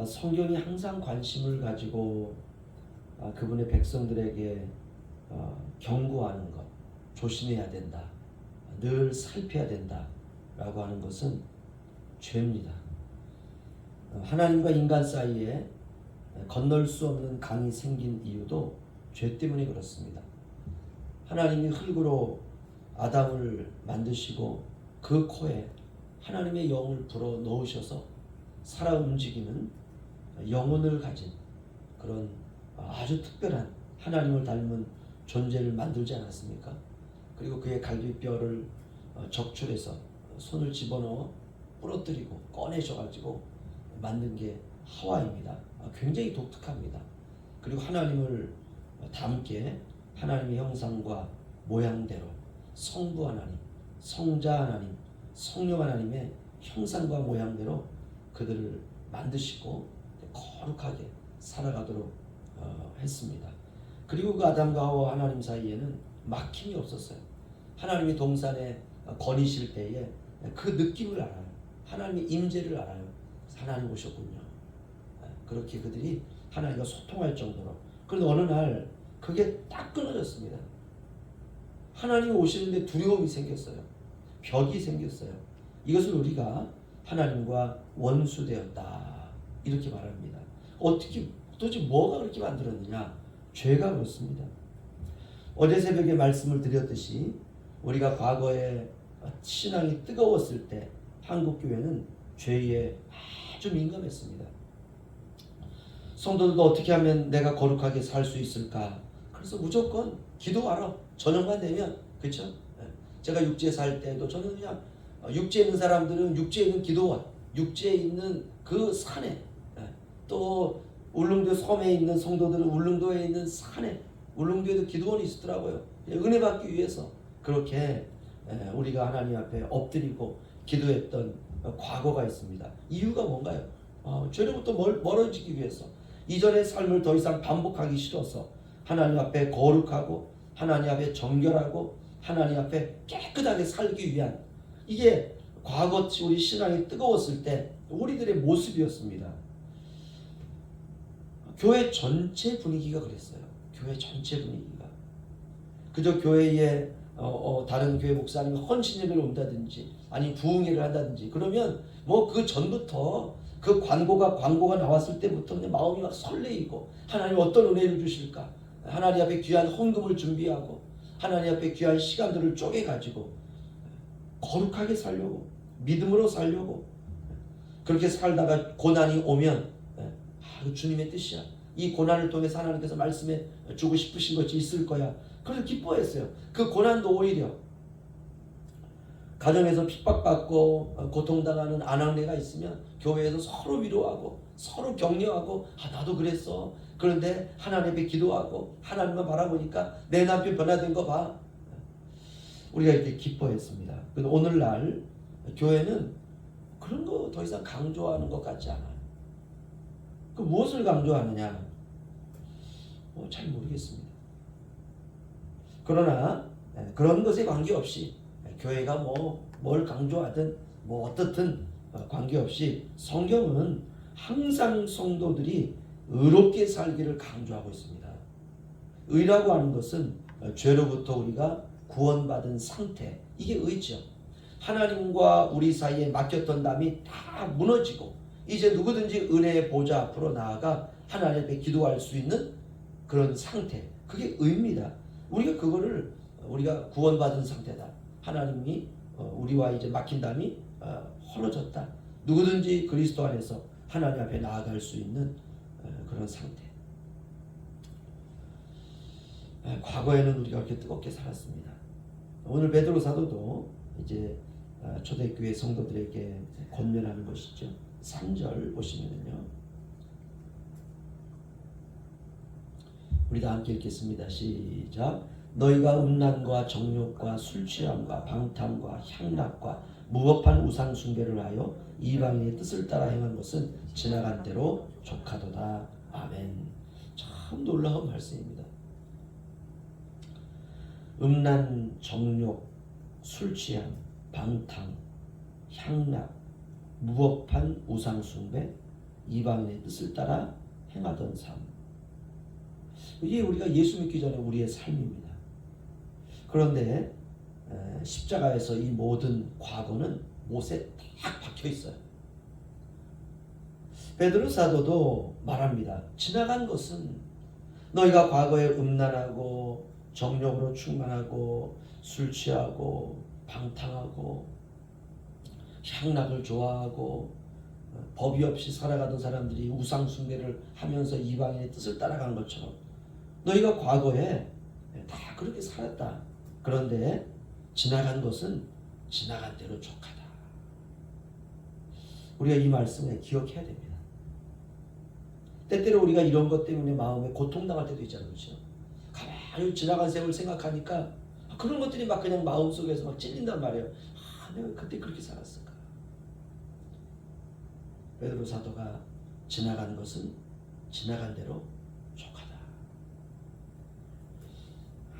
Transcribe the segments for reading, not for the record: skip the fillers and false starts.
성경이 항상 관심을 가지고 그분의 백성들에게 경고하는 것, 조심해야 된다, 늘 살펴야 된다라고 하는 것은 죄입니다. 하나님과 인간 사이에 건널 수 없는 강이 생긴 이유도 죄 때문에 그렇습니다. 하나님이 흙으로 아담을 만드시고 그 코에 하나님의 영을 불어 넣으셔서 살아 움직이는 영혼을 가진 그런 아주 특별한 하나님을 닮은 존재를 만들지 않았습니까? 그리고 그의 갈비뼈를 적출해서 손을 집어넣어 부러뜨리고 꺼내셔가지고 만든 게 하와입니다. 굉장히 독특합니다. 그리고 하나님을 닮게 하나님의 형상과 모양대로 성부 하나님, 성자 하나님, 성령 하나님의 형상과 모양대로 그들을 만드시고 거룩하게 살아가도록 했습니다. 그리고 그 아담과 하와 하나님 사이에는 막힘이 없었어요. 하나님이 동산에 거니실 때에 그 느낌을 알아요. 하나님의 임재를 알아요. 하나님 오셨군요. 그렇게 그들이 하나님과 소통할 정도로. 그런데 어느 날 그게 딱 끊어졌습니다. 하나님이 오시는데 두려움이 생겼어요. 벽이 생겼어요. 이것을 우리가 하나님과 원수되었다 이렇게 말합니다. 어떻게 도대체 뭐가 그렇게 만들었느냐? 죄가 그렇습니다. 어제 새벽에 말씀을 드렸듯이 우리가 과거에 신앙이 뜨거웠을 때 한국교회는 죄에 아주 민감했습니다. 성도들도 어떻게 하면 내가 거룩하게 살 수 있을까? 그래서 무조건 기도하러 저녁만 되면, 그렇죠? 제가 육지에 살 때도 저는 그냥 육지에 있는 사람들은 육지에 있는 기도원, 육지에 있는 그 산에, 또 울릉도 섬에 있는 성도들은 울릉도에 있는 산에, 울릉도에도 기도원이 있었더라고요. 은혜 받기 위해서 그렇게 우리가 하나님 앞에 엎드리고 기도했던 과거가 있습니다. 이유가 뭔가요? 죄로부터 멀어지기 위해서, 이전의 삶을 더 이상 반복하기 싫어서 하나님 앞에 거룩하고 하나님 앞에 정결하고 하나님 앞에 깨끗하게 살기 위한, 이게 과거치 우리 신앙이 뜨거웠을 때 우리들의 모습이었습니다. 교회 전체 분위기가 그랬어요. 교회 전체 분위기가 그저 교회에 다른 교회 목사님 헌신예를 온다든지 아니 부흥회를 한다든지 그러면 뭐 그 전부터 그 광고가 나왔을 때부터 그냥 마음이 막 설레이고, 하나님 어떤 은혜를 주실까, 하나님 앞에 귀한 헌금을 준비하고 하나님 앞에 귀한 시간들을 쪼개가지고 거룩하게 살려고, 믿음으로 살려고, 그렇게 살다가 고난이 오면 주님의 뜻이야, 이 고난을 통해서 하나님께서 말씀해 주고 싶으신 것이 있을 거야, 그래서 기뻐했어요. 그 고난도 오히려 가정에서 핍박받고 고통당하는 아낙네가 있으면 교회에서 서로 위로하고 서로 격려하고, 나도 그랬어. 그런데 하나님 앞에 기도하고 하나님만 바라보니까 내 남편 변화된 거 봐. 우리가 이렇게 기뻐했습니다. 근데 오늘날 교회는 그런 거 더 이상 강조하는 것 같지 않아요. 그 무엇을 강조하느냐? 잘 모르겠습니다. 그러나 그런 것에 관계없이 교회가 뭘 강조하든 어떻든 관계없이 성경은 항상 성도들이 의롭게 살기를 강조하고 있습니다. 의라고 하는 것은 죄로부터 우리가 구원받은 상태, 이게 의죠. 하나님과 우리 사이에 막혔던 담이 다 무너지고 이제 누구든지 은혜의 보좌 앞으로 나아가 하나님 앞에 기도할 수 있는 그런 상태, 그게 의입니다. 우리가 구원받은 상태다. 하나님이 우리와 이제 막힌 담이 헐어졌다. 누구든지 그리스도 안에서 하나님 앞에 나아갈 수 있는 그런 상태. 과거에는 우리가 그렇게 뜨겁게 살았습니다. 오늘 베드로 사도도 이제 초대교회 성도들에게 권면하는 것이죠. 3절 보시면요, 우리 다 함께 읽겠습니다. 시작. 너희가 음란과 정욕과 술취함과 방탕과 향락과 무법한 우상 숭배를 하여 이방인의 뜻을 따라 행한 것은 지나간 대로 족하도다. 아멘. 참 놀라운 말씀입니다. 음란, 정욕, 술취함, 방탕, 향락, 무법한 우상 숭배, 이방인의 뜻을 따라 행하던 삶. 이게 우리가 예수 믿기 전에 우리의 삶입니다. 그런데 십자가에서 이 모든 과거는 못에 딱 박혀 있어요. 베드로 사도도 말합니다. 지나간 것은 너희가 과거에 음란하고 정욕으로 충만하고 술 취하고 방탕하고 향락을 좋아하고 법이 없이 살아가던 사람들이 우상 숭배를 하면서 이방인의 뜻을 따라간 것처럼 너희가 과거에 다 그렇게 살았다. 그런데 지나간 것은 지나간 대로 족하다. 우리가 이 말씀을 기억해야 됩니다. 때때로 우리가 이런 것 때문에 마음에 고통당할 때도 있잖아요. 그렇죠? 가만히 지나간 세월 생각하니까 그런 것들이 막 그냥 마음속에서 막 찔린단 말이에요. 내가 그때 그렇게 살았을까? 베드로 사도가 지나간 것은 지나간 대로 족하다.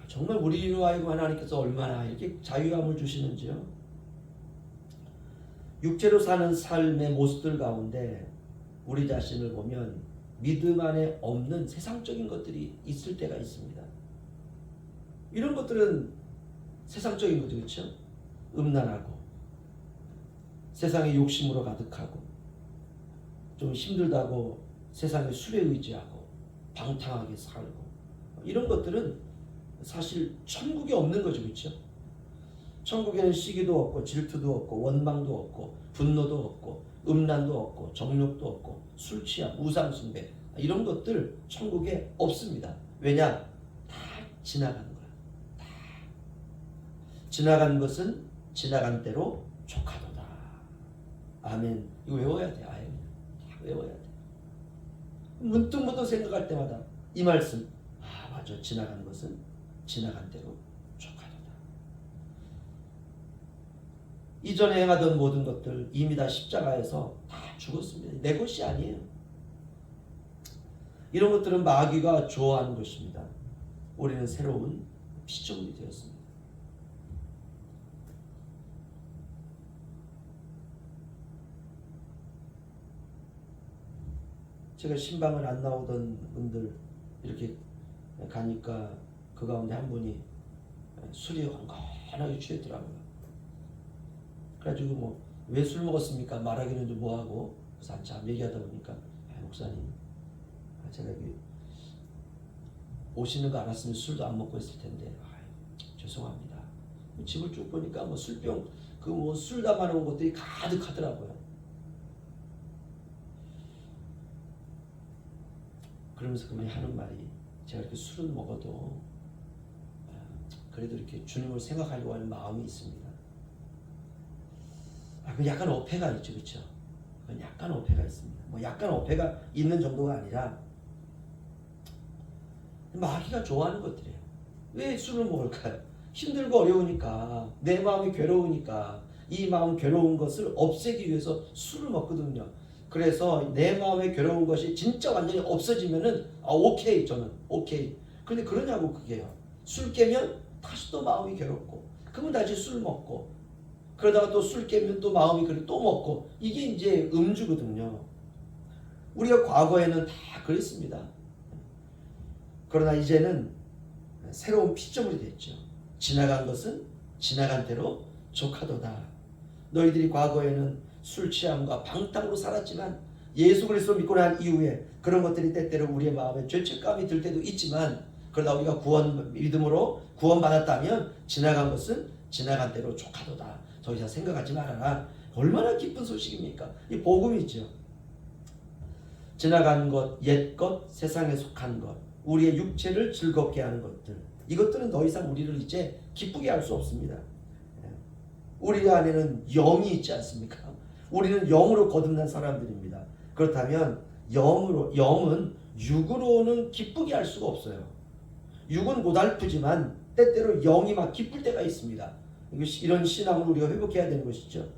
정말 우리로 하여금 하나님께서 얼마나 이렇게 자유함을 주시는지요. 육체로 사는 삶의 모습들 가운데 우리 자신을 보면 믿음 안에 없는 세상적인 것들이 있을 때가 있습니다. 이런 것들은 세상적인 거죠. 그렇죠? 음란하고 세상의 욕심으로 가득하고 좀 힘들다고 세상의 술에 의지하고 방탕하게 살고 이런 것들은 사실 천국에 없는 거죠. 그렇죠? 천국에는 시기도 없고 질투도 없고 원망도 없고 분노도 없고 음란도 없고 정욕도 없고 술 취함, 우상 숭배 이런 것들 천국에 없습니다. 왜냐? 다 지나간 거야. 다 지나간 것은 지나간 대로 족하도다. 아멘. 이거 외워야 돼. 아멘. 다 외워야 돼. 문득 생각할 때마다 이 말씀. 맞아. 지나간 것은 지나간 대로 족하도다. 이전에 행하던 모든 것들 이미 다 십자가에서 다 죽었습니다. 내 것이 아니에요. 이런 것들은 마귀가 좋아하는 것입니다. 우리는 새로운 피조물이 되었습니다. 제가 신방을 안 나오던 분들 이렇게 가니까 그 가운데 한 분이 술이 완전하게 취했더라고요. 그래가지고 왜 술 먹었습니까? 말하기는 좀 뭐하고 그래서 한참 얘기하다 보니까 목사님 제가 여기 오시는 거 알았으면 술도 안 먹고 있을 텐데 죄송합니다. 집을 쭉 보니까 술병 술 담아놓은 것들이 가득하더라고요. 그러면서 그분이 하는 말이 제가 이렇게 술은 먹어도 그래도 이렇게 주님을 생각하려고 하는 마음이 있습니다. 그 약간 어폐가 있죠, 그렇죠? 약간 어폐가 있습니다. 약간 어폐가 있는 정도가 아니라 마귀가 좋아하는 것들이에요. 왜 술을 먹을까요? 힘들고 어려우니까, 내 마음이 괴로우니까 이 마음 괴로운 것을 없애기 위해서 술을 먹거든요. 그래서 내 마음의 괴로운 것이 진짜 완전히 없어지면은 오케이, 저는 오케이. 그런데 그러냐고. 그게요. 술 깨면 다시 또 마음이 괴롭고, 그러면 다시 술 먹고, 그러다가 또 술 깨면 또 마음이 그래 또 먹고, 이게 이제 음주거든요. 우리가 과거에는 다 그랬습니다. 그러나 이제는 새로운 피조물이 됐죠. 지나간 것은 지나간 대로 족하도다. 너희들이 과거에는 술 취함과 방탕으로 살았지만 예수 그리스도 믿고 난 이후에 그런 것들이 때때로 우리의 마음에 죄책감이 들 때도 있지만, 그러다 우리가 믿음으로 구원받았다면 지나간 것은 지나간 대로 족하도다. 더 이상 생각하지 말아라. 얼마나 기쁜 소식입니까? 이 복음이죠. 지나간 것, 옛 것, 세상에 속한 것, 우리의 육체를 즐겁게 하는 것들, 이것들은 더 이상 우리를 이제 기쁘게 할 수 없습니다. 우리 안에는 영이 있지 않습니까? 우리는 영으로 거듭난 사람들입니다. 그렇다면 영은 육으로는 기쁘게 할 수가 없어요. 육은 고달프지만 때때로 영이 막 기쁠 때가 있습니다. 이런 신앙을 우리가 회복해야 되는 것이죠.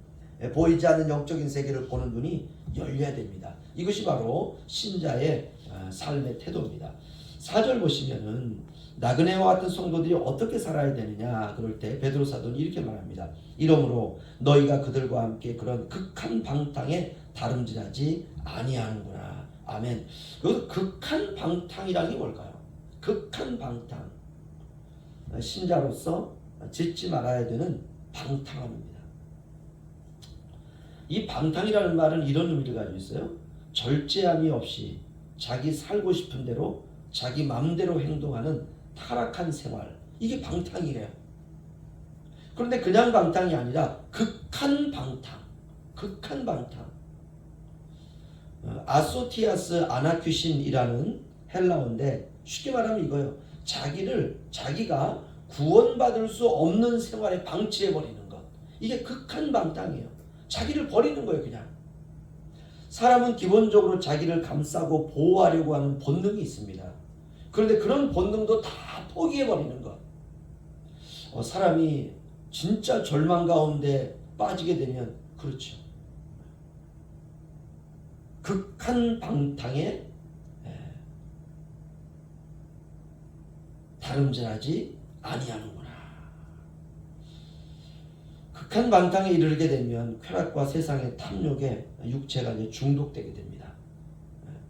보이지 않는 영적인 세계를 보는 눈이 열려야 됩니다. 이것이 바로 신자의 삶의 태도입니다. 4절 보시면은 나그네와 같은 성도들이 어떻게 살아야 되느냐 그럴 때 베드로 사도는 이렇게 말합니다. 이러므로 너희가 그들과 함께 그런 극한 방탕에 다름질하지 아니하는구나. 아멘. 그 극한 방탕이라는 게 뭘까요? 극한 방탕. 신자로서 짓지 말아야 되는 방탕함입니다. 이 방탕이라는 말은 이런 의미를 가지고 있어요. 절제함이 없이 자기 살고 싶은 대로 자기 마음대로 행동하는 타락한 생활. 이게 방탕이래요. 그런데 그냥 방탕이 아니라 극한 방탕. 극한 방탕. 아소티아스 아나큐신이라는 헬라어인데 쉽게 말하면 이거예요. 자기가 구원받을 수 없는 생활에 방치해버리는 것. 이게 극한 방탕이에요. 자기를 버리는 거예요, 그냥. 사람은 기본적으로 자기를 감싸고 보호하려고 하는 본능이 있습니다. 그런데 그런 본능도 다 포기해버리는 것. 사람이 진짜 절망 가운데 빠지게 되면 그렇죠. 극한 방탕에 다름질하지 아니하는구나. 극한 방탕에 이르게 되면 쾌락과 세상의 탐욕에 육체가 이제 중독되게 됩니다.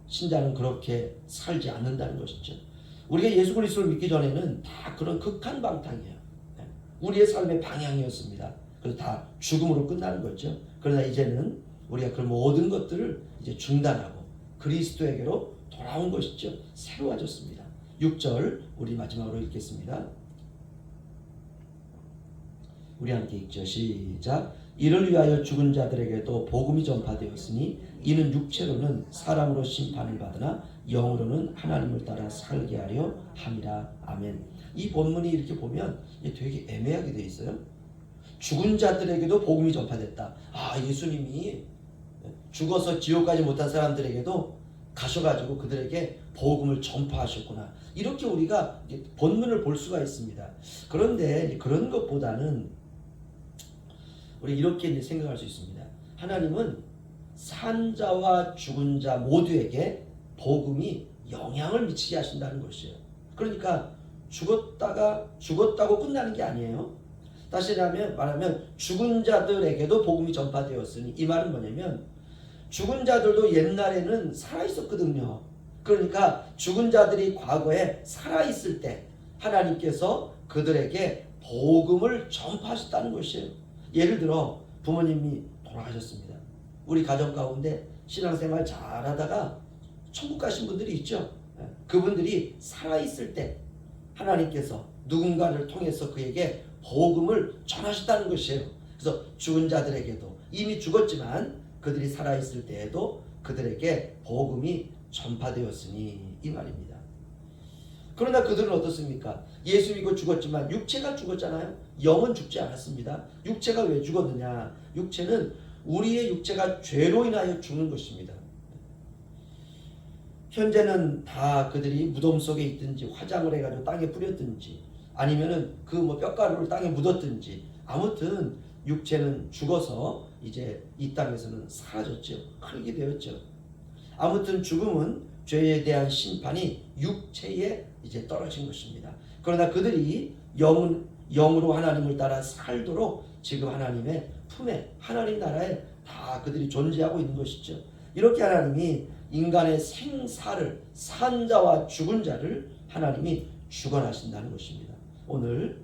신자는 그렇게 살지 않는다는 것이죠. 우리가 예수 그리스도를 믿기 전에는 다 그런 극한 방탕이에요. 우리의 삶의 방향이었습니다. 그래서 다 죽음으로 끝나는 거죠. 그러나 이제는 우리가 그 모든 것들을 이제 중단하고 그리스도에게로 돌아온 것이죠. 새로워졌습니다. 6절 우리 마지막으로 읽겠습니다. 우리 함께 읽죠. 시작. 이를 위하여 죽은 자들에게도 복음이 전파되었으니 이는 육체로는 사람으로 심판을 받으나 영으로는 하나님을 따라 살게 하려 함이라. 아멘. 이 본문이 이렇게 보면 되게 애매하게 되어 있어요. 죽은 자들에게도 복음이 전파됐다. 예수님이 죽어서 지옥 가지 못한 사람들에게도 가셔가지고 그들에게 복음을 전파하셨구나. 이렇게 우리가 본문을 볼 수가 있습니다. 그런데 그런 것보다는 우리 이렇게 생각할 수 있습니다. 하나님은 산 자와 죽은 자 모두에게 복음이 영향을 미치게 하신다는 것이에요. 그러니까 죽었다고 끝나는 게 아니에요. 다시 말하면 죽은 자들에게도 복음이 전파되었으니, 이 말은 뭐냐면 죽은 자들도 옛날에는 살아있었거든요. 그러니까 죽은 자들이 과거에 살아있을 때 하나님께서 그들에게 복음을 전파하셨다는 것이에요. 예를 들어 부모님이 돌아가셨습니다. 우리 가정 가운데 신앙생활 잘하다가 천국 가신 분들이 있죠. 그분들이 살아있을 때 하나님께서 누군가를 통해서 그에게 복음을 전하셨다는 것이에요. 그래서 죽은 자들에게도, 이미 죽었지만 그들이 살아있을 때에도 그들에게 복음이 전파되었으니, 이 말입니다. 그러나 그들은 어떻습니까? 예수 믿고 죽었지만 육체가 죽었잖아요. 영은 죽지 않았습니다. 육체가 왜 죽었느냐? 육체는 우리의 육체가 죄로 인하여 죽는 것입니다. 현재는 다 그들이 무덤 속에 있든지 화장을 해가지고 땅에 뿌렸든지 아니면은 그 뼈가루를 땅에 묻었든지, 아무튼 육체는 죽어서 이제 이 땅에서는 사라졌죠. 흙이 되었죠. 아무튼 죽음은 죄에 대한 심판이 육체에 이제 떨어진 것입니다. 그러나 그들이 영으로 하나님을 따라 살도록 지금 하나님의 품에, 하나님 나라에 다 그들이 존재하고 있는 것이죠. 이렇게 하나님이 인간의 생사를, 산 자와 죽은 자를 하나님이 주관하신다는 것입니다. 오늘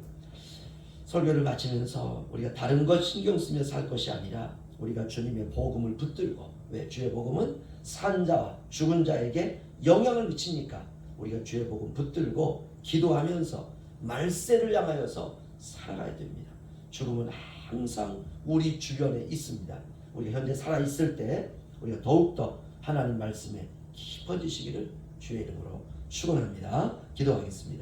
설교를 마치면서 우리가 다른 것 신경 쓰며 살 것이 아니라 우리가 주님의 복음을 붙들고, 왜? 주의 복음은 산 자와 죽은 자에게 영향을 미치니까 우리가 주의 복음 붙들고 기도하면서 말세를 향하여서 살아가야 됩니다. 죽음은 항상 우리 주변에 있습니다. 우리가 현재 살아있을 때 우리가 더욱더 하나님 말씀에 깊어지시기를 주의 이름으로 축원합니다. 기도하겠습니다.